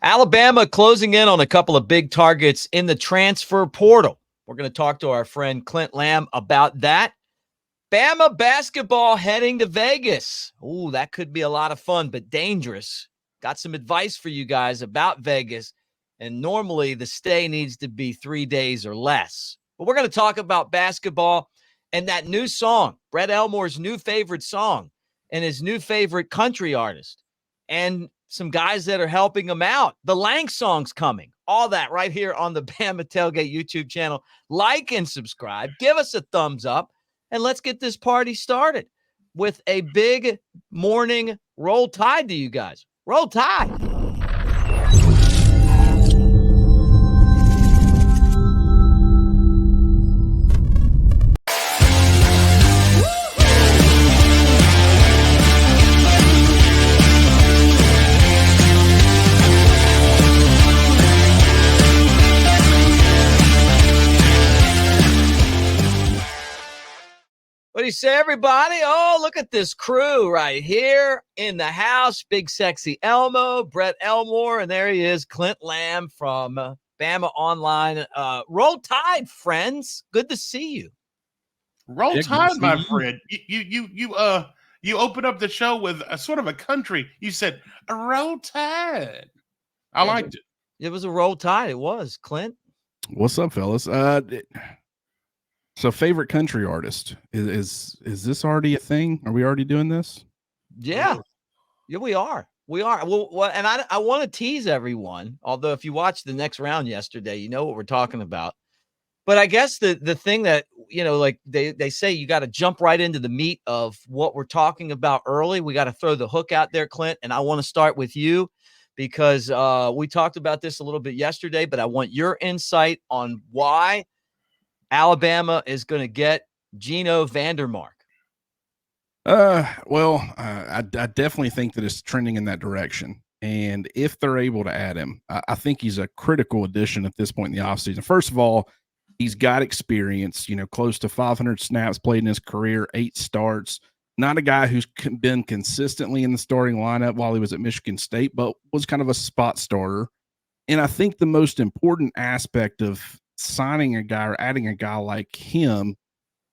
Alabama closing in on a couple of big targets in the transfer portal. We're going to talk to our friend Clint Lamb about that. Bama basketball heading to Vegas. Ooh, that could be a lot of fun, but dangerous. Got some advice for you guys about Vegas. And normally the stay needs to be 3 days or less. But we're going to talk about basketball and that new song, Brett Elmore's new favorite song and his new favorite country artist. And some guys that are helping him out. The LANK song's coming. All that right here on the Bama Tailgate YouTube channel. Like and subscribe. Give us a thumbs up. And let's get this party started with a big morning Roll Tide to you guys. Roll Tide. What do you say, everybody? Oh, look at this crew right here in the house. Big sexy Elmo, Brett Elmore, and there he is, Clint Lamb from Bama Online. Roll Tide, friends. Good to see you. Roll Tide, my friend. You open up the show with a sort of a country. You said Roll Tide. I liked it. It was a Roll Tide. It was. Clint. What's up, fellas? So favorite country artist, is this already a thing? Are we already doing this? Yeah, we are. Well, and I want to tease everyone, although if you watched the next round yesterday, you know what we're talking about. But I guess the thing that, like they say, you got to jump right into the meat of what we're talking about early. We got to throw the hook out there, Clint, and I want to start with you because we talked about this a little bit yesterday, but I want your insight on why Alabama is going to get Geno VanDeMark. I definitely think that it's trending in that direction. And if they're able to add him, I think he's a critical addition at this point in the offseason. First of all, he's got experience, close to 500 snaps played in his career, 8 starts. Not a guy who's been consistently in the starting lineup while he was at Michigan State, but was kind of a spot starter. And I think the most important aspect of signing a guy or adding a guy like him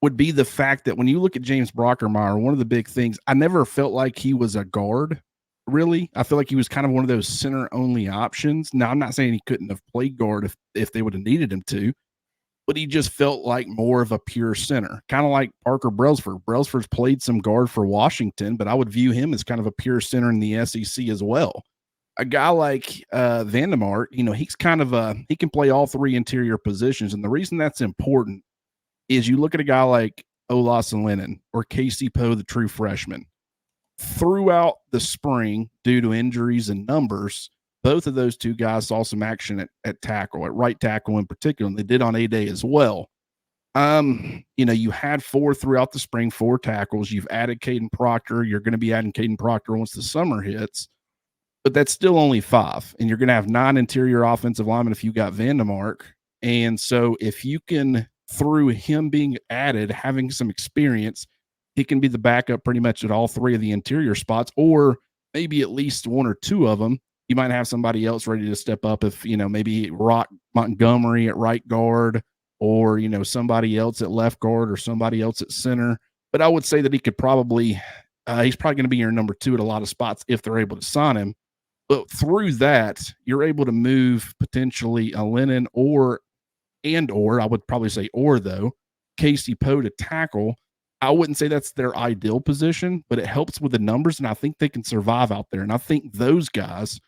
would be the fact that when you look at James Brockermeyer, one of the big things, I never felt like he was a guard, really. I feel like he was kind of one of those center-only options. Now, I'm not saying he couldn't have played guard if they would have needed him to, but he just felt like more of a pure center, kind of like Parker Brailsford. Brailsford's played some guard for Washington, but I would view him as kind of a pure center in the SEC as well. A guy like VanDeMark, he's kind of he can play all 3 interior positions. And the reason that's important is you look at a guy like Lennon or Casey Poe, the true freshman. Throughout the spring, due to injuries and numbers, both of those two guys saw some action at tackle, at right tackle in particular, and they did on A-Day as well. You had 4 throughout the spring, 4 tackles. You've added Caden Proctor. You're going to be adding Caden Proctor once the summer hits. But that's still only 5, and you're going to have 9 interior offensive linemen if you got VanDeMark. And so if you can, through him being added, having some experience, he can be the backup pretty much at all 3 of the interior spots, or maybe at least 1 or 2 of them. You might have somebody else ready to step up if, maybe Rock Montgomery at right guard, or, somebody else at left guard, or somebody else at center. But I would say that he could probably, he's probably going to be your number 2 at a lot of spots if they're able to sign him. But through that, you're able to move potentially a Lennon or I would probably say though, Casey Poe to tackle. I wouldn't say that's their ideal position, but it helps with the numbers, and I think they can survive out there. And I think those guys,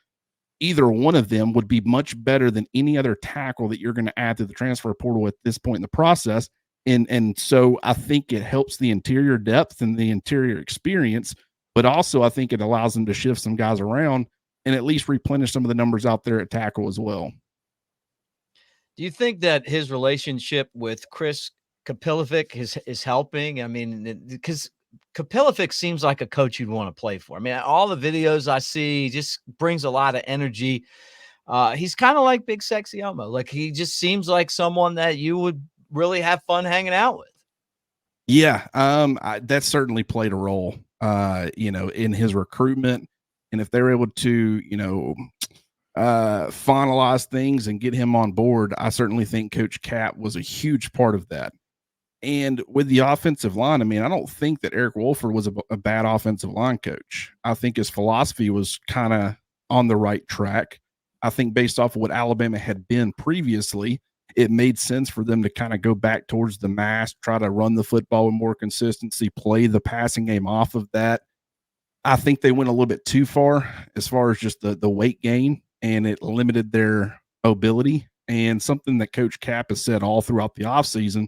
either one of them, would be much better than any other tackle that you're going to add to the transfer portal at this point in the process. And so I think it helps the interior depth and the interior experience, but also I think it allows them to shift some guys around and at least replenish some of the numbers out there at tackle as well. Do you think that his relationship with Chris Kapilovic is helping? I mean, because Kapilovic seems like a coach you'd want to play for. I mean, all the videos I see just brings a lot of energy. He's kind of like Big Sexy Elmo. Like, he just seems like someone that you would really have fun hanging out with. Yeah, that certainly played a role, in his recruitment. And if they're able to, finalize things and get him on board, I certainly think Coach Cap was a huge part of that. And with the offensive line, I mean, I don't think that Eric Wolford was a bad offensive line coach. I think his philosophy was kind of on the right track. I think based off of what Alabama had been previously, it made sense for them to kind of go back towards the mass, try to run the football with more consistency, play the passing game off of that. I think they went a little bit too far as just the weight gain, and it limited their mobility. And something that Coach Cap has said all throughout the offseason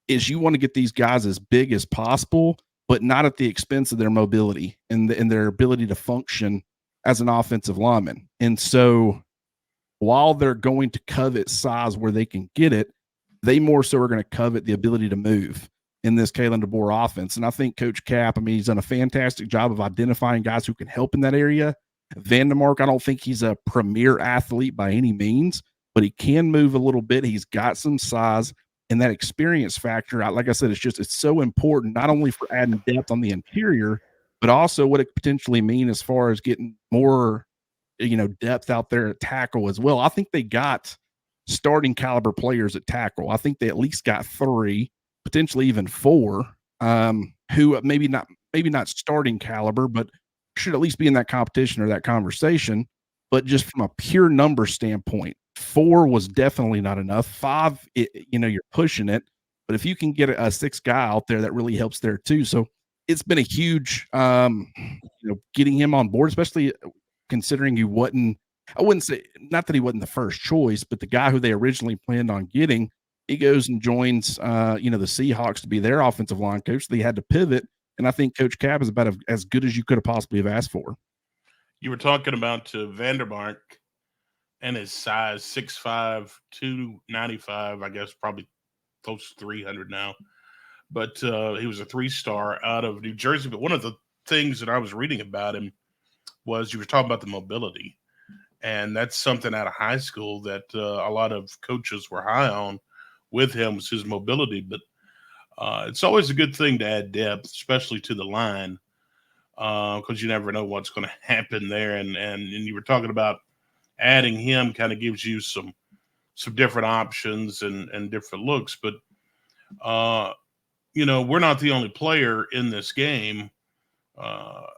is you want to get these guys as big as possible, but not at the expense of their mobility and their ability to function as an offensive lineman. And so while they're going to covet size where they can get it, they more so are going to covet the ability to move in this Kalen DeBoer offense. And I think Coach Cap, I mean, he's done a fantastic job of identifying guys who can help in that area. VanDeMark, I don't think he's a premier athlete by any means, but he can move a little bit. He's got some size. And that experience factor, like I said, it's so important, not only for adding depth on the interior, but also what it could potentially mean as far as getting more, depth out there at tackle as well. I think they got starting caliber players at tackle. I think they at least got 3, potentially even 4, who maybe not starting caliber, but should at least be in that competition or that conversation. But just from a pure number standpoint, 4 was definitely not enough. 5, you're pushing it. But if you can get a 6th guy out there, that really helps there too. So it's been a huge, getting him on board, especially considering I wouldn't say, not that he wasn't the first choice, but the guy who they originally planned on getting, he goes and joins, the Seahawks to be their offensive line coach. They had to pivot. And I think Coach Cap is about as good as you could have possibly have asked for. You were talking about VanDeMark and his size, 6'5", 295, I guess probably close to 300 now. But he was a 3-star out of New Jersey. But one of the things that I was reading about him was you were talking about the mobility. And that's something out of high school that a lot of coaches were high on with him, was his mobility. But it's always a good thing to add depth, especially to the line, because you never know what's going to happen there. And you were talking about adding him kind of gives you some different options and different looks. But, we're not the only player in this game.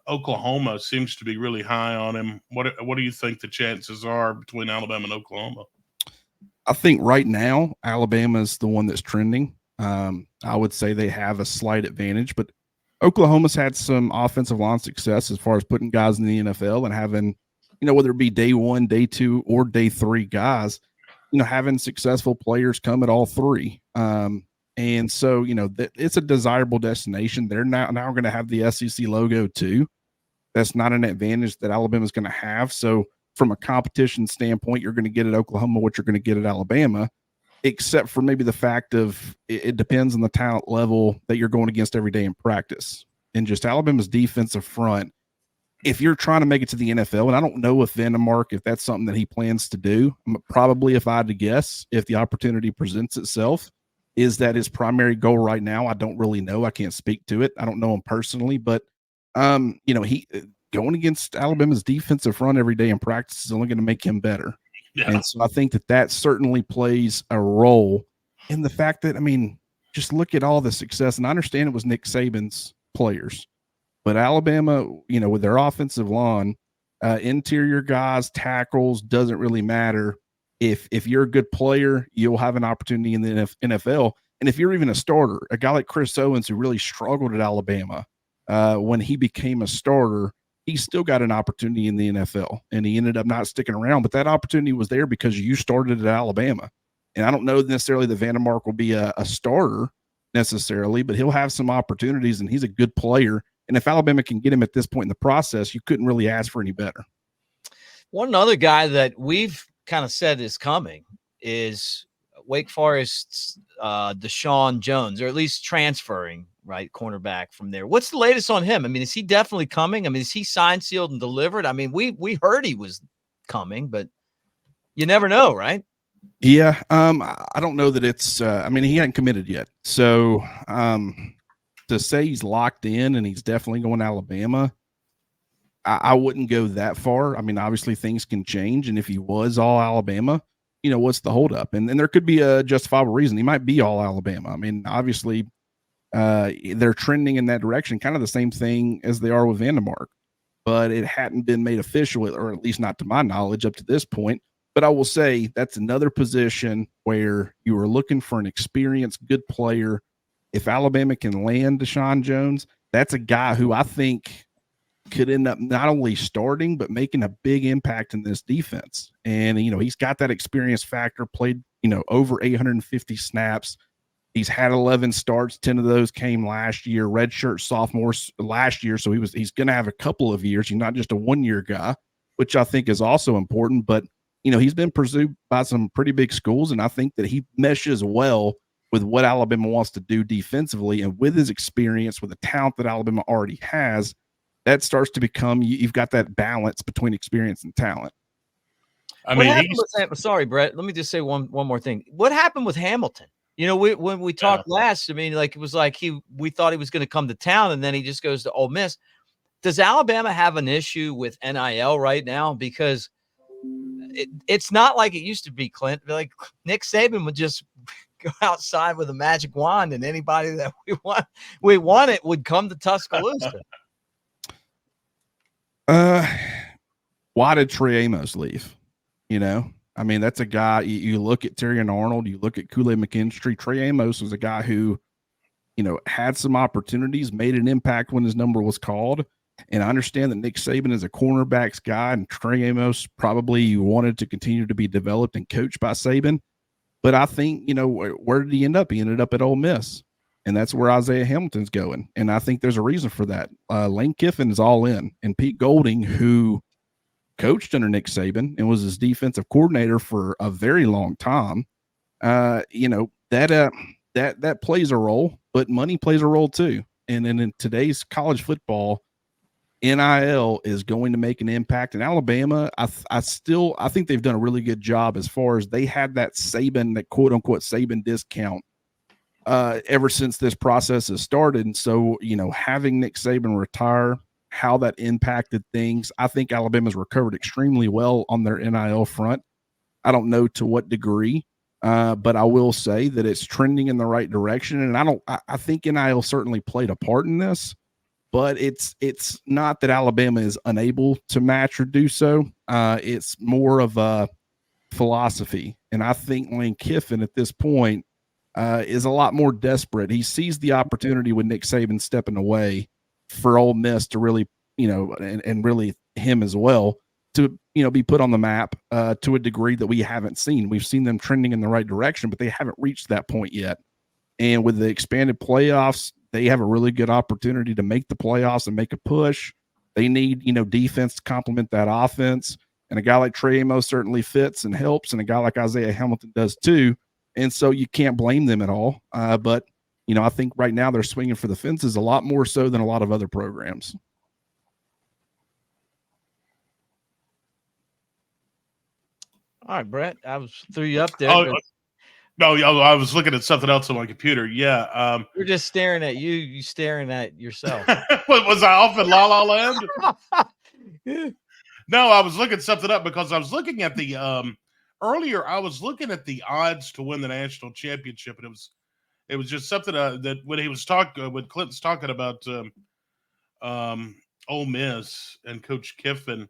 Oklahoma seems to be really high on him. What do you think the chances are between Alabama and Oklahoma? I think right now, Alabama is the one that's trending. I would say they have a slight advantage, but Oklahoma's had some offensive line success as far as putting guys in the NFL and having, whether it be day 1, day 2, or day 3 guys, having successful players come at all 3. And so, it's a desirable destination. They're now going to have the SEC logo too. That's not an advantage that Alabama's going to have. So from a competition standpoint, you're going to get at Oklahoma what you're going to get at Alabama, except for maybe the fact of it depends on the talent level that you're going against every day in practice. And just Alabama's defensive front, if you're trying to make it to the NFL, and I don't know if VanDeMark, if that's something that he plans to do, probably if I had to guess, if the opportunity presents itself, is that his primary goal right now? I don't really know. I can't speak to it. I don't know him personally, but he going against Alabama's defensive front every day in practice is only going to make him better. Yeah. And so I think that certainly plays a role in the fact that, just look at all the success. And I understand it was Nick Saban's players, but Alabama, with their offensive line, interior guys, tackles, doesn't really matter. If you're a good player, you'll have an opportunity in the NFL. And if you're even a starter, a guy like Chris Owens, who really struggled at Alabama, when he became a starter, he still got an opportunity in the NFL, and he ended up not sticking around. But that opportunity was there because you started at Alabama. And I don't know necessarily that VanDeMark will be a starter necessarily, but he'll have some opportunities, and he's a good player. And if Alabama can get him at this point in the process, you couldn't really ask for any better. One other guy that we've kind of said is coming is Wake Forest's DaShawn Jones, or at least transferring, right, cornerback from there. What's the latest on him? Is he definitely coming? Is he signed, sealed, and delivered? We heard he was coming, but you never know, right? Yeah. I don't know that it's he hadn't committed yet. So to say he's locked in and he's definitely going to Alabama, I wouldn't go that far. I mean, obviously things can change, and if he was all Alabama, what's the holdup? And there could be a justifiable reason. He might be all Alabama. I mean, obviously, they're trending in that direction, kind of the same thing as they are with VanDeMark, but it hadn't been made official, or at least not to my knowledge up to this point. But I will say that's another position where you are looking for an experienced, good player. If Alabama can land DaShawn Jones, that's a guy who I think could end up not only starting, but making a big impact in this defense. And, he's got that experience factor, played, over 850 snaps. He's had 11 starts. 10 of those came last year, redshirt sophomore last year. So he's going to have a couple of years. He's not just a 1-year guy, which I think is also important. But, he's been pursued by some pretty big schools. And I think that he meshes well with what Alabama wants to do defensively. And with his experience, with the talent that Alabama already has, that starts to become, you've got that balance between experience and talent. I mean, sorry, Brett. Let me just say one more thing. What happened with Hamilton? When we talked last, I mean, it was like we thought he was going to come to town, and then he just goes to Ole Miss. Does Alabama have an issue with NIL right now? Because it's not like it used to be, Clint. Like Nick Saban would just go outside with a magic wand, and anybody that we wanted would come to Tuscaloosa. Why did Trey Amos leave? I mean, that's a guy, you look at Terry and Arnold, you look at Kool-Aid McKinstry. Trey Amos was a guy who, had some opportunities, made an impact when his number was called. And I understand that Nick Saban is a cornerbacks guy, and Trey Amos probably wanted to continue to be developed and coached by Saban. But I think, where did he end up? He ended up at Ole Miss. And that's where Isaiah Hamilton's going. And I think there's a reason for that. Lane Kiffin is all in. And Pete Golding, who coached under Nick Saban and was his defensive coordinator for a very long time, that plays a role, but money plays a role too. And then in today's college football, NIL is going to make an impact. In Alabama, I think they've done a really good job as far as they had that quote unquote Saban discount ever since this process has started. And so, having Nick Saban retire, how that impacted things, I think Alabama's recovered extremely well on their NIL front. I don't know to what degree, but I will say that it's trending in the right direction. And I think NIL certainly played a part in this, but it's not that Alabama is unable to match or do so. It's more of a philosophy. And I think Lane Kiffin at this point is a lot more desperate. He sees the opportunity with Nick Saban stepping away for Ole Miss to really, and really him as well, to, be put on the map to a degree that we haven't seen. We've seen them trending in the right direction, but they haven't reached that point yet. And with the expanded playoffs, they have a really good opportunity to make the playoffs and make a push. They need, defense to complement that offense. And a guy like Trey Amos certainly fits and helps, and a guy like Isaiah Hamilton does too. And so you can't blame them at all. But, I think right now they're swinging for the fences a lot more so than a lot of other programs. All right, Brett, I threw you up there. No, I was looking at something else on my computer. Yeah. You're just staring at you staring at yourself. Was I off in La La Land? No, I was looking something up because I was looking at the earlier. I was looking at the odds to win the national championship, and it was just something that when he was when Clinton's talking about Ole Miss and Coach Kiffin,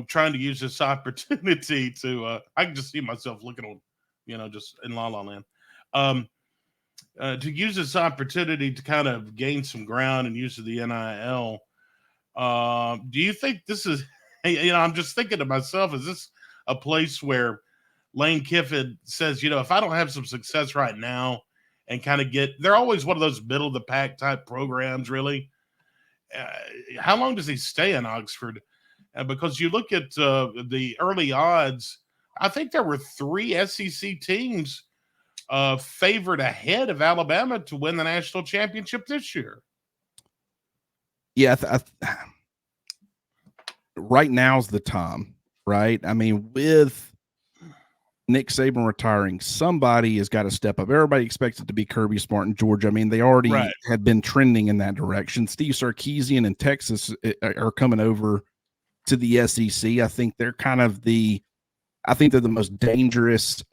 trying to use this opportunity to I can just see myself looking on, just in La La Land, to use this opportunity to kind of gain some ground and use the NIL. Do you think this is? I'm just thinking to myself, is this a place where Lane Kiffin says, if I don't have some success right now and kind of they're always one of those middle of the pack type programs, really. How long does he stay in Oxford? Because you look at the early odds, I think there were 3 SEC teams favored ahead of Alabama to win the national championship this year. Yeah. Right now's the time, right? I mean, with Nick Saban retiring, somebody has got to step up. Everybody expects it to be Kirby Smart in Georgia. I mean, they already had been trending in that direction. Steve Sarkisian in Texas are coming over to the SEC. I think they're they're the most dangerous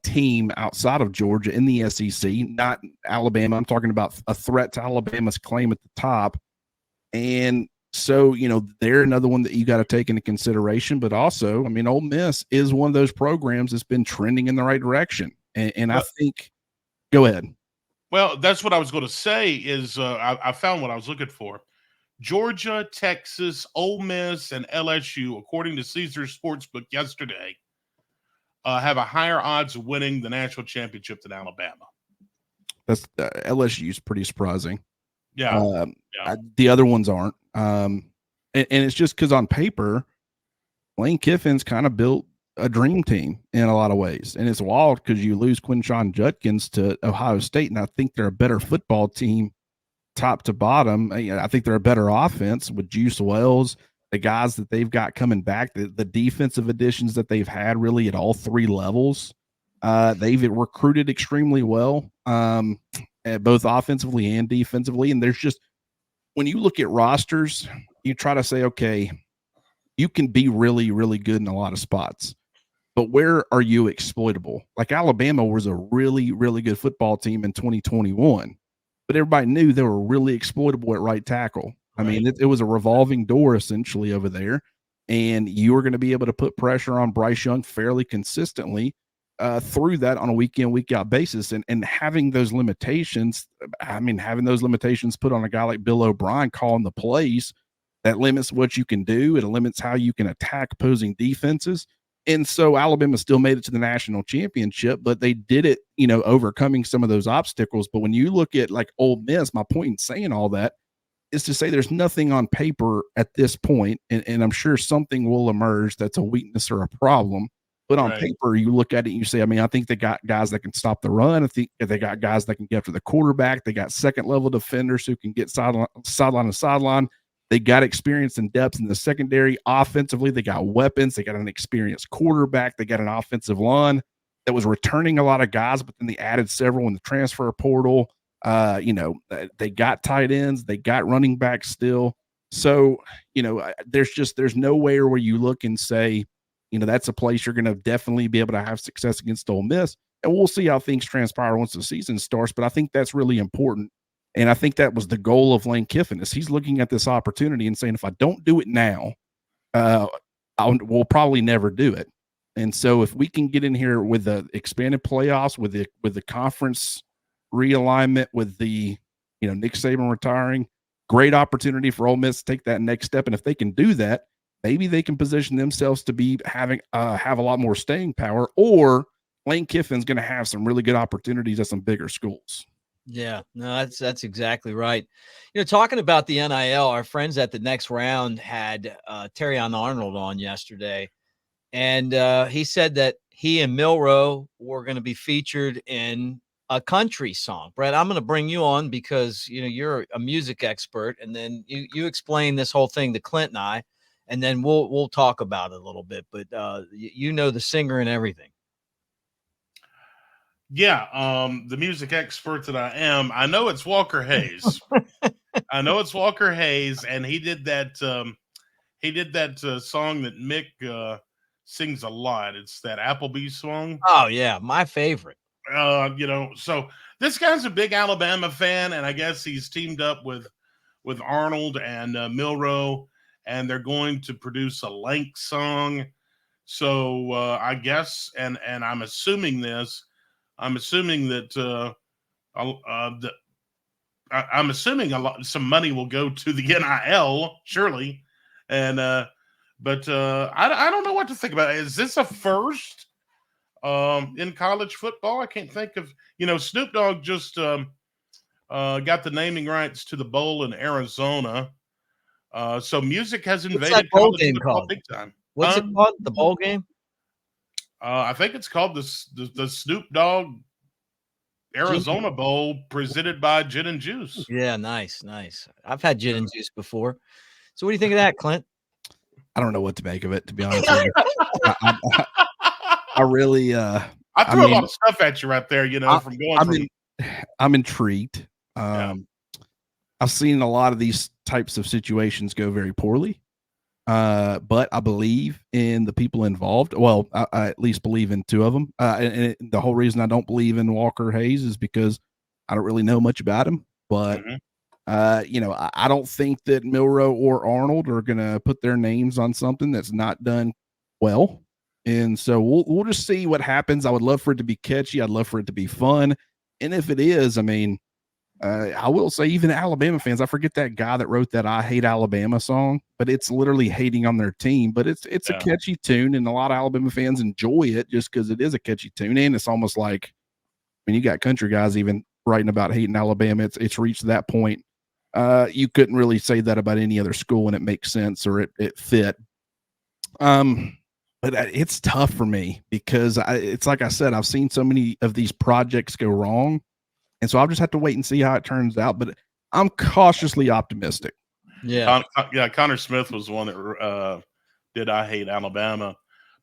team outside of Georgia in the SEC, not Alabama. I'm talking about a threat to Alabama's claim at the top. And so, they're another one that you got to take into consideration. But also, I mean, Ole Miss is one of those programs that's been trending in the right direction. And I think – go ahead. Well, that's what I was going to say is I found what I was looking for. Georgia, Texas, Ole Miss, and LSU, according to Caesars Sportsbook yesterday, have a higher odds of winning the national championship than Alabama. That's LSU is pretty surprising. Yeah. The other ones aren't. And it's just because on paper, Lane Kiffin's kind of built a dream team in a lot of ways. And it's wild because you lose Quinshon Judkins to Ohio State, and I think they're a better football team top to bottom. I think they're a better offense with Juice Wells, the guys that they've got coming back, the defensive additions that they've had really at all three levels. They've recruited extremely well, both offensively and defensively. And there's just, when you look at rosters, you try to say, okay, you can be really, really good in a lot of spots, but where are you exploitable? Like Alabama was a really, really good football team in 2021, but everybody knew they were really exploitable at right tackle. Right. I mean, it was a revolving door essentially over there, and you were going to be able to put pressure on Bryce Young fairly consistently through that on a week in, week out basis. And having those limitations, having those limitations put on a guy like Bill O'Brien calling the plays, that limits what you can do. It limits how you can attack opposing defenses. And so Alabama still made it to the national championship, but they did it, overcoming some of those obstacles. But when you look at like Ole Miss, my point in saying all that is to say there's nothing on paper at this point, and I'm sure something will emerge that's a weakness or a problem. But on paper, you look at it and you say, I think they got guys that can stop the run. I think they got guys that can get after the quarterback. They got second-level defenders who can get sideline to sideline. They got experience and depth in the secondary. Offensively, they got weapons. They got an experienced quarterback. They got an offensive line that was returning a lot of guys, but then they added several in the transfer portal. They got tight ends. They got running backs still. So, there's nowhere where you look and say, that's a place you're going to definitely be able to have success against Ole Miss. And we'll see how things transpire once the season starts. But I think that's really important. And I think that was the goal of Lane Kiffin, is he's looking at this opportunity and saying, if I don't do it now, we'll probably never do it. And so if we can get in here with the expanded playoffs, with the conference realignment, with the, Nick Saban retiring, great opportunity for Ole Miss to take that next step. And if they can do that, maybe they can position themselves to be have a lot more staying power, or Lane Kiffin's going to have some really good opportunities at some bigger schools. Yeah, no, that's exactly right. Talking about the NIL, our friends at the Next Round had DaShawn Arnold on yesterday, and he said that he and Milroe were going to be featured in a country song. Brett, I'm going to bring you on because you're a music expert, and then you explain this whole thing to Clint and I, and then we'll talk about it a little bit. But the singer and everything. Yeah, the music expert that I am, I know it's Walker Hayes. And he did that. Song that Mick sings a lot. It's that Applebee's song. Oh yeah, my favorite. So this guy's a big Alabama fan, and I guess he's teamed up with Arnold and Milroe, and they're going to produce a LANK song. So I guess, and I'm assuming that I'm assuming some money will go to the NIL, surely. And but I don't know what to think about it. Is this a first in college football? I can't think of, Snoop Dogg just got the naming rights to the bowl in Arizona. So music has invaded college football big time. What's it called? The bowl game? I think it's called the Snoop Dogg Arizona Bowl, presented by Gin and Juice. Yeah, nice. I've had gin and juice before. So what do you think of that, Clint? I don't know what to make of it, to be honest with you. I really, I threw a lot of stuff at you right there, from going from. I'm intrigued. Yeah. I've seen a lot of these types of situations go very poorly. But I believe in the people involved. Well, I at least believe in two of them. And the whole reason I don't believe in Walker Hayes is because I don't really know much about him. But I don't think that Milroe or Arnold are going to put their names on something that's not done well. And so we'll just see what happens. I would love for it to be catchy. I'd love for it to be fun. And if it is, I mean, I will say, even Alabama fans, I forget that guy that wrote that "I Hate Alabama" song, but it's literally hating on their team. But it's a catchy tune, and a lot of Alabama fans enjoy it just because it is a catchy tune. And it's almost like, when you got country guys even writing about hating Alabama, it's reached that point. You couldn't really say that about any other school, and it makes sense, or it fit. But it's tough for me because it's like I said, I've seen so many of these projects go wrong. And so I'll just have to wait and see how it turns out. But I'm cautiously optimistic. Yeah. Connor Smith was the one that did "I Hate Alabama."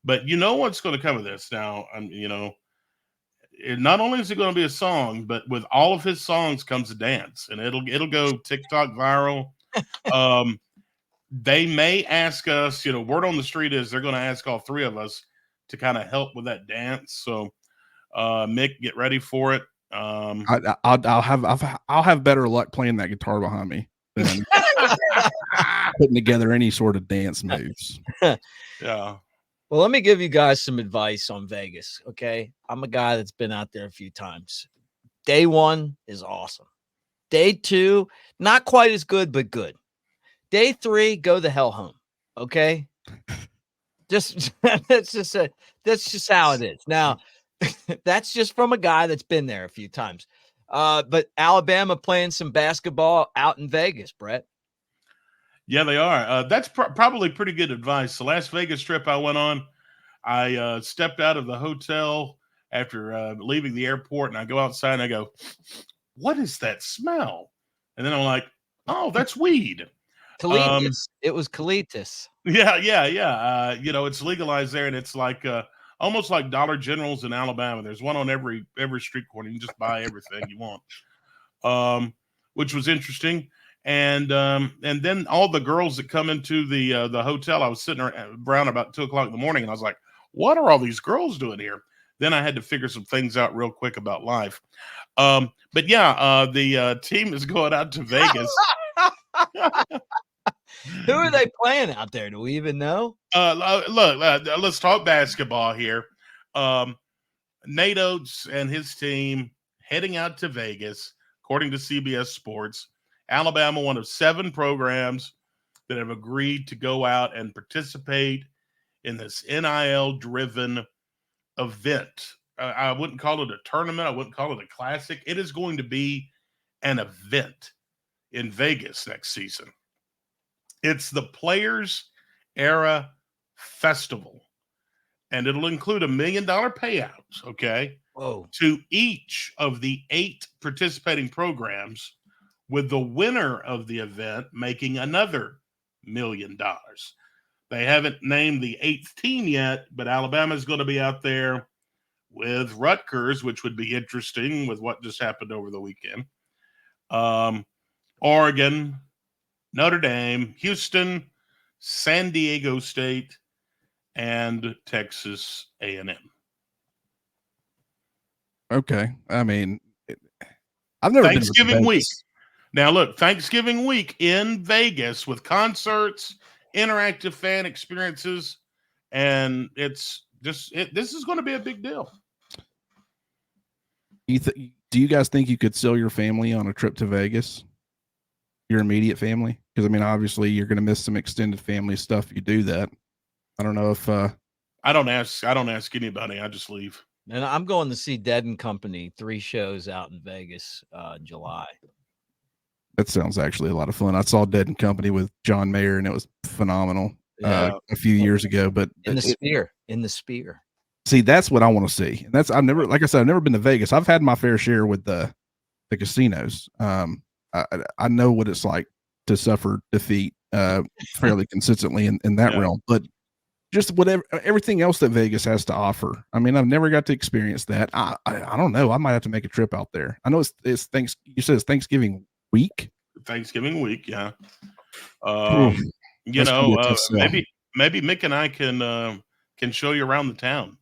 But you know what's going to come of this now? Not only is it going to be a song, but with all of his songs comes a dance, and it'll go TikTok viral. They may ask us, word on the street is they're going to ask all three of us to kind of help with that dance. So, Mick, get ready for it. I'll have better luck playing that guitar behind me than putting together any sort of dance moves. Yeah. Well, let me give you guys some advice on Vegas. Okay. I'm a guy that's been out there a few times. Day 1 is awesome. Day 2, not quite as good, but good. Day 3, go the hell home. Okay. That's just how it is. Now, that's just from a guy that's been there a few times. But Alabama playing some basketball out in Vegas, Brett. Yeah, they are. That's probably pretty good advice. The Las Vegas trip I went on, I stepped out of the hotel after leaving the airport, and I go outside and I go, "What is that smell?" And then I'm like, "Oh, that's weed." Colitis. It was colitis. Yeah. It's legalized there, and it's like almost like Dollar Generals in Alabama. There's one on every street corner. You can just buy everything you want, which was interesting. And then all the girls that come into the hotel, I was sitting around about 2:00 in the morning, and I was like, "What are all these girls doing here?" Then I had to figure some things out real quick about life. But yeah, the team is going out to Vegas. Who are they playing out there? Do we even know? Look, let's talk basketball here. Nate Oates and his team heading out to Vegas, according to CBS Sports. Alabama, one of 7 programs that have agreed to go out and participate in this NIL-driven event. I wouldn't call it a tournament. I wouldn't call it a classic. It is going to be an event in Vegas next season. It's the Players Era Festival, and it'll include $1 million payouts, okay? Whoa. To each of the 8 participating programs, with the winner of the event making another $1 million. They haven't named the 8th team yet, but Alabama's going to be out there with Rutgers, which would be interesting with what just happened over the weekend. Oregon, Notre Dame, Houston, San Diego State, and Texas A&M. Okay. I mean, I've never Thanksgiving week. Now, look, Thanksgiving week in Vegas with concerts, interactive fan experiences, and this is going to be a big deal. Do you guys think you could sell your family on a trip to Vegas? Your immediate family? Because, I mean, obviously you're going to miss some extended family stuff if you do that. I don't know if I don't ask anybody. I just leave. And I'm going to see Dead and Company, 3 shows out in Vegas, July. That sounds actually a lot of fun. I saw Dead and Company with John Mayer, and it was phenomenal a few years ago. But in the Sphere. See, that's what I want to see. And I've never been to Vegas. I've had my fair share with the casinos. I know what it's like to suffer defeat fairly consistently in that realm. But just whatever, everything else that Vegas has to offer. I mean, I've never got to experience that. I don't know. I might have to make a trip out there. I know it's you said it's Thanksgiving week. Thanksgiving week, yeah. Ooh, You that's gonna be know, a tough sell. maybe Mick and I can show you around the town.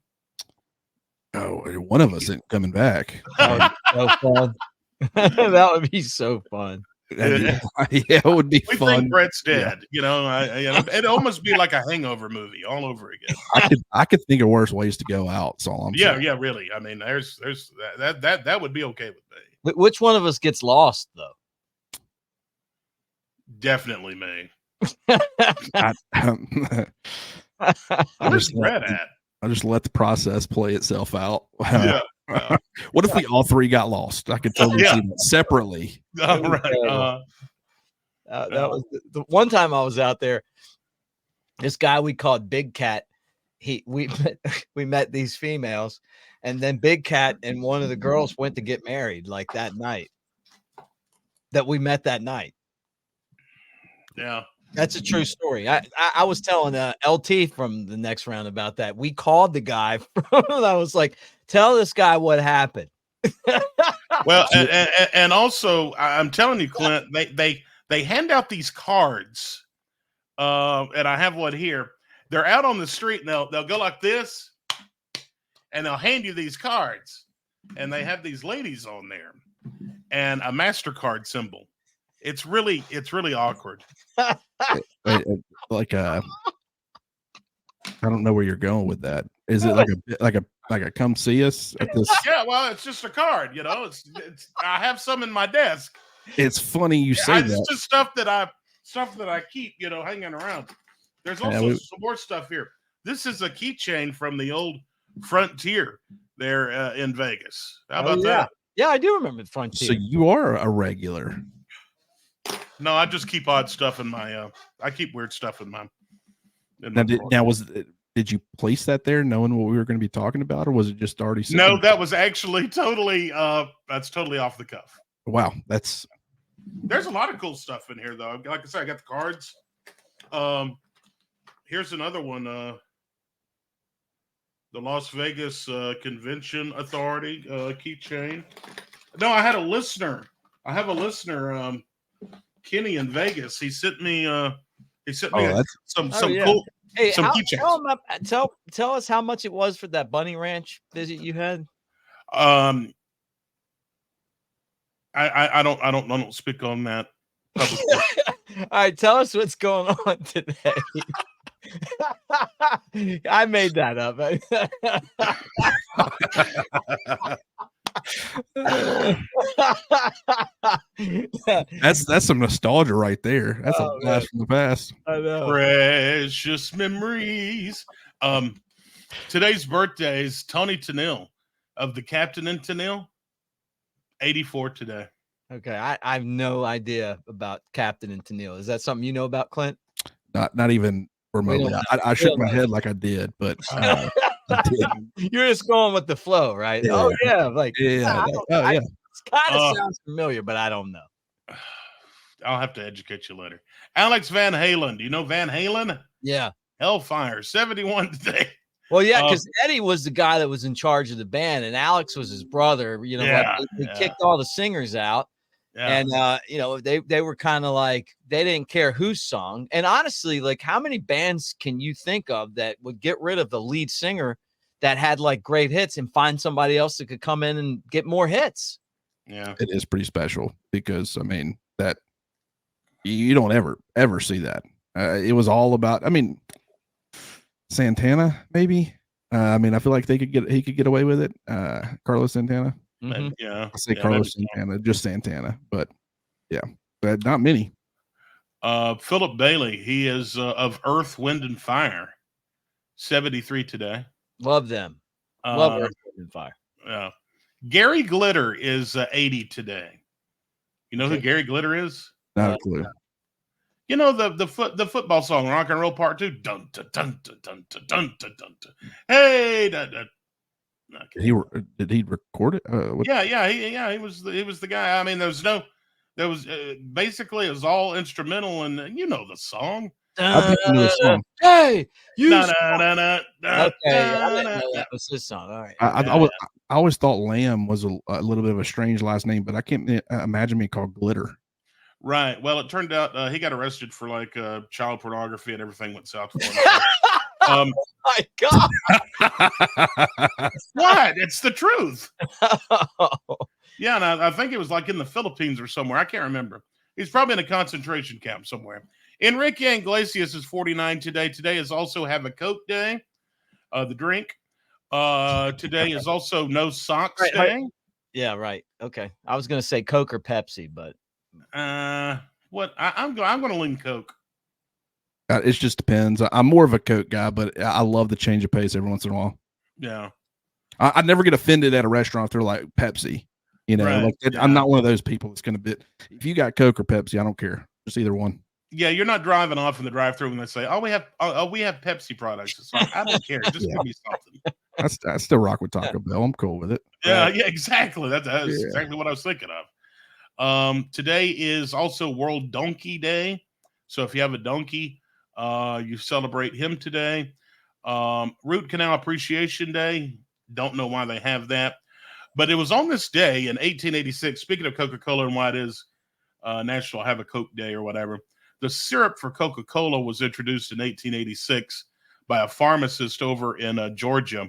Oh, one of us isn't coming back. That would be so fun. That would be so fun. Yeah, it would be We fun. think Brett's dead. You know, it'd almost be like a Hangover movie all over again. I could think of worse ways to go out. So I'm saying. Yeah, really. I mean, there's that would be okay with me. Which one of us gets lost though? Definitely me. Where's Brett at? I just let the process play itself out. Yeah. What if we all three got lost? I could totally see that separately. All right. That was the one time I was out there. This guy we called Big Cat. We met these females, and then Big Cat and one of the girls went to get married like that night. That we met that night. Yeah. That's a true story. I was telling LT from the next round about that. We called the guy. I was like, tell this guy what happened. Well, and also, I'm telling you, Clint, they hand out these cards, and I have one here. They're out on the street, and they'll go like this, and they'll hand you these cards, and they have these ladies on there, and a MasterCard symbol. It's really awkward. Like I don't know where you're going with that. Is it like a come see us at this? Yeah, well, it's just a card, you know. It's I have some in my desk. It's funny you say that. It's just stuff that I keep, you know, hanging around. There's also some more stuff here. This is a keychain from the old Frontier there in Vegas. How about that? Yeah, I do remember the Frontier. So you are a regular. No, I just keep odd stuff in my. I keep weird stuff in my. Did you place that there, knowing what we were going to be talking about, or was it just already? No, that was actually totally. That's totally off the cuff. Wow, There's a lot of cool stuff in here, though. Like I said, I got the cards. Here's another one. The Las Vegas Convention Authority keychain. No, I had a listener. I have a listener. Kenny in Vegas. He sent me some cool keychains. Tell us how much it was for that Bunny Ranch visit you had. I don't speak on that publicly. All right, tell us what's going on today. I made that up. That's some nostalgia right there. That's a blast from the past. I know. Precious memories. Today's birthday is Tony Tennille of the Captain and Tennille. 84 today. Okay, I have no idea about Captain and Tennille. Is that something you know about, Clint? Not even remotely. I shook my head like I did, but I didn't. You're just going with the flow, right? Yeah. Oh yeah, like yeah. It kind of sounds familiar, but I don't know. I'll have to educate you later. Alex Van Halen. Do you know Van Halen? Yeah. Hellfire, 71 today. Well, yeah, because Eddie was the guy that was in charge of the band, and Alex was his brother. You know, they kicked all the singers out. Yeah. And you know, they were kind of like they didn't care who sung. And honestly, like how many bands can you think of that would get rid of the lead singer that had like great hits and find somebody else that could come in and get more hits? Yeah, it is pretty special because I mean that you don't ever see that. It was all about. I mean, Santana maybe. I mean, I feel like he could get away with it. Carlos Santana. Mm-hmm. Yeah, I say Carlos Santana, just Santana, but yeah, but not many. Philip Bailey, he is of Earth, Wind, and Fire, 73 today. Love them. Love Earth, Wind, and Fire. Yeah. Gary Glitter is 80 today. You know who Gary Glitter is? Not a clue. You know the football song "Rock and Roll Part 2." Dun dun dun dun dun dun dun dun dun. Hey, dun, dun. Okay. Did he record it? He was the guy. I mean, basically it was all instrumental, and you know the song. I think I knew his song. Hey, you. Da, da, da, da, da, Okay, I da, didn't da, know da. that was his song. All right. I always thought Lamb was a little bit of a strange last name, but I can't imagine being called Glitter. Right. Well, it turned out he got arrested for like child pornography and everything went south for him. Oh my God. What? It's the truth. Yeah, and I think it was like in the Philippines or somewhere. I can't remember. He's probably in a concentration camp somewhere. Enrique Iglesias is 49 today. Today is also Have a Coke Day, the drink. Today is also No Socks Day. Yeah, right. Okay. I was going to say Coke or Pepsi, but What? I'm going to lean Coke. It just depends. I'm more of a Coke guy, but I love the change of pace every once in a while. Yeah. I never get offended at a restaurant if they're like Pepsi. You know, Right, like yeah. I'm not one of those people that's going to be. If you got Coke or Pepsi, I don't care. Just either one. Yeah, you're not driving off in the drive-through when they say, "Oh, we have Pepsi products." It's like, I don't care. Just give me something. I still rock with Taco Bell. I'm cool with it. Yeah, Right. yeah, exactly. That's exactly what I was thinking of. Today is also World Donkey Day. So if you have a donkey, you celebrate him today. Root Canal Appreciation Day. Don't know why they have that. But it was on this day in 1886, speaking of Coca-Cola and why it is National Have a Coke Day or whatever, the syrup for Coca-Cola was introduced in 1886 by a pharmacist over in Georgia,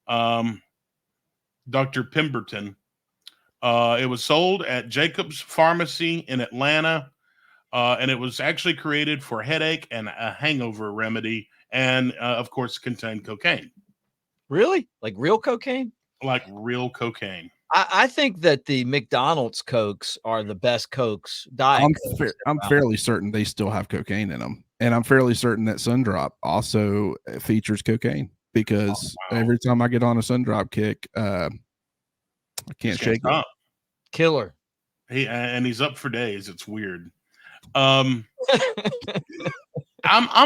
Dr. Pemberton. It was sold at Jacob's Pharmacy in Atlanta, and it was actually created for headache and a hangover remedy, and of course contained cocaine. Really? Like real cocaine? Like real cocaine. I think that the McDonald's Cokes are the best Cokes. I'm fairly certain they still have cocaine in them, and I'm fairly certain that Sundrop also features cocaine because every time I get on a Sundrop kick, I can't shake it. Killer. He's up for days. It's weird. I'm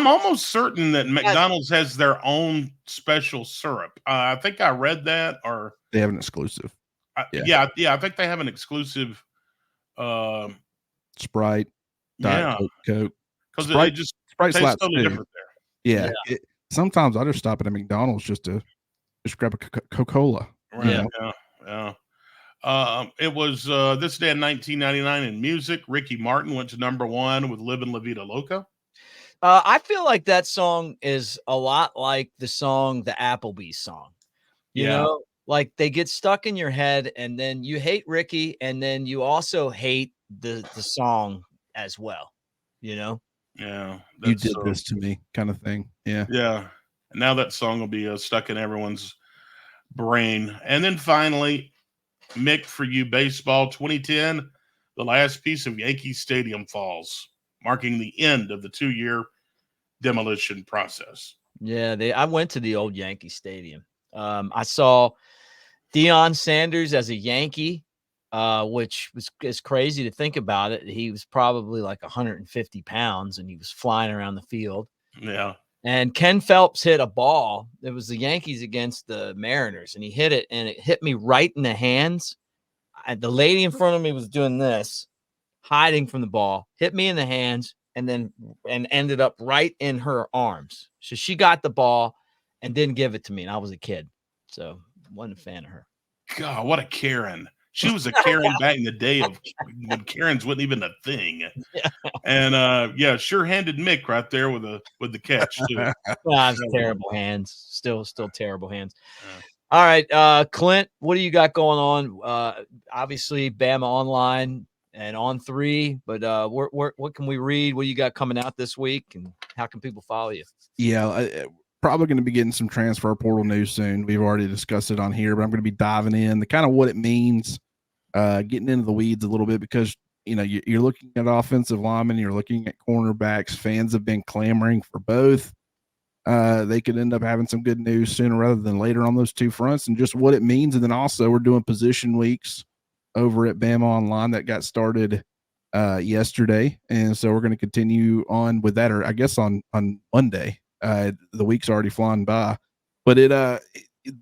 almost certain that McDonald's has their own special syrup. I think I read that, or they have an exclusive. Yeah. I think they have an exclusive Sprite, Diet Coke. Because it just tastes totally different there. Yeah. Sometimes I just stop at a McDonald's just grab a Coca-Cola. Right. Yeah. It was this day in 1999 in music. Ricky Martin went to #1 with "Livin' La Vida Loca." I feel like that song is a lot like the song, the Applebee's song. You know, like they get stuck in your head, and then you hate Ricky, and then you also hate the song as well. You know? Yeah. You did this to me, kind of thing. Yeah. Yeah. And now that song will be stuck in everyone's brain. And then finally, Mick, for you, baseball 2010, the last piece of Yankee Stadium falls, marking the end of the 2-year demolition process. Yeah, I went to the old Yankee Stadium. I saw Deion Sanders as a Yankee, which is crazy to think about it. He was probably like 150 pounds, and he was flying around the field. Yeah. And Ken Phelps hit a ball. It was the Yankees against the Mariners, and he hit it, and it hit me right in the hands. The lady in front of me was doing this, hiding from the ball, hit me in the hands, and ended up right in her arms. So she got the ball and didn't give it to me, and I was a kid, so wasn't a fan of her. God, what a Karen. She was a Karen back in the day of when Karens wasn't even a thing. Yeah. And sure-handed Mick right there with the catch too. Terrible hands. Still terrible hands. Yeah. All right, Clint, what do you got going on? Obviously Bama online and on 3, but what can we read? What do you got coming out this week, and how can people follow you? Yeah, probably going to be getting some transfer portal news soon. We've already discussed it on here, but I'm going to be diving in the kind of what it means, getting into the weeds a little bit, because you're looking at offensive linemen, you're looking at cornerbacks. Fans have been clamoring for both. They could end up having some good news sooner rather than later on those two fronts, and just what it means. And then also we're doing position weeks over at Bama Online that got started yesterday, and so we're going to continue on with that, or I guess on Monday. The week's already flying by, but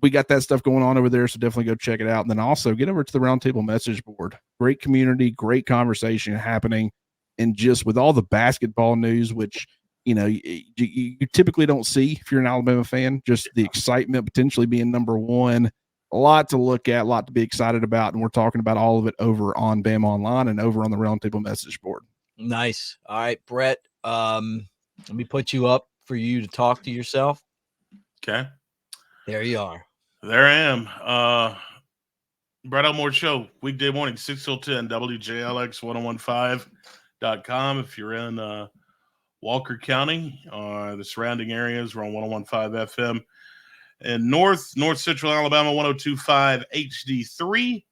we got that stuff going on over there, so definitely go check it out. And then also get over to the Roundtable message board. Great community, great conversation happening, and just with all the basketball news, which you typically don't see if you're an Alabama fan, just the excitement potentially being number one. A lot to look at, a lot to be excited about, and we're talking about all of it over on Bama Online and over on the Roundtable message board. Nice. All right, Brett, let me put you up for you to talk to yourself. Okay. There you are. There I am. Brett Elmore Show, weekday morning, 6 till 10, WJLX1015.com. If you're in Walker County or the surrounding areas, we're on 1015 FM. And North Central Alabama, 1025 HD3,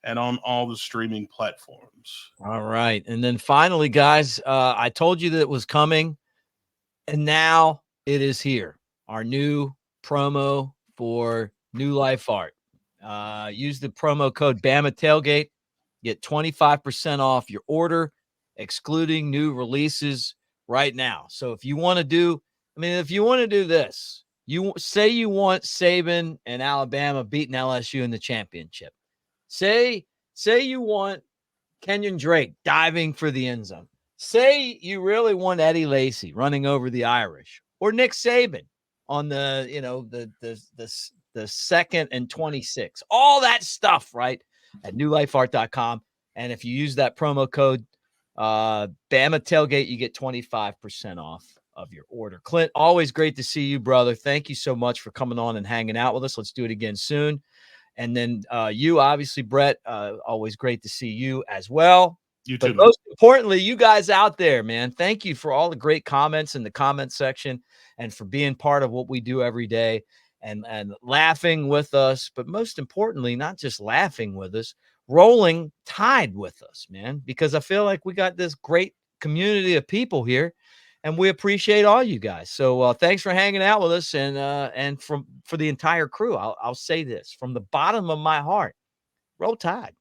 and on all the streaming platforms. All right. And then finally, guys, I told you that it was coming, and now it is here. Our new promo for New Life Art. Use the promo code Bama Tailgate. Get 25% off your order, excluding new releases right now. So if you want to do this, you say you want Saban and Alabama beating LSU in the championship. Say you want Kenyon Drake diving for the end zone. Say you really want Eddie Lacy running over the Irish, or Nick Saban on the 2nd and 26. All that stuff, right? At newlifeart.com. And if you use that promo code Bama Tailgate, you get 25% off of your order. Clint, always great to see you, brother. Thank you so much for coming on and hanging out with us. Let's do it again soon. And then you, obviously, Brett, always great to see you as well. You too, but most importantly, you guys out there, man, thank you for all the great comments in the comment section and for being part of what we do every day and laughing with us. But most importantly, not just laughing with us, rolling tide with us, man, because I feel like we got this great community of people here. And we appreciate all you guys. So thanks for hanging out with us, and for the entire crew. I'll say this from the bottom of my heart: roll tide.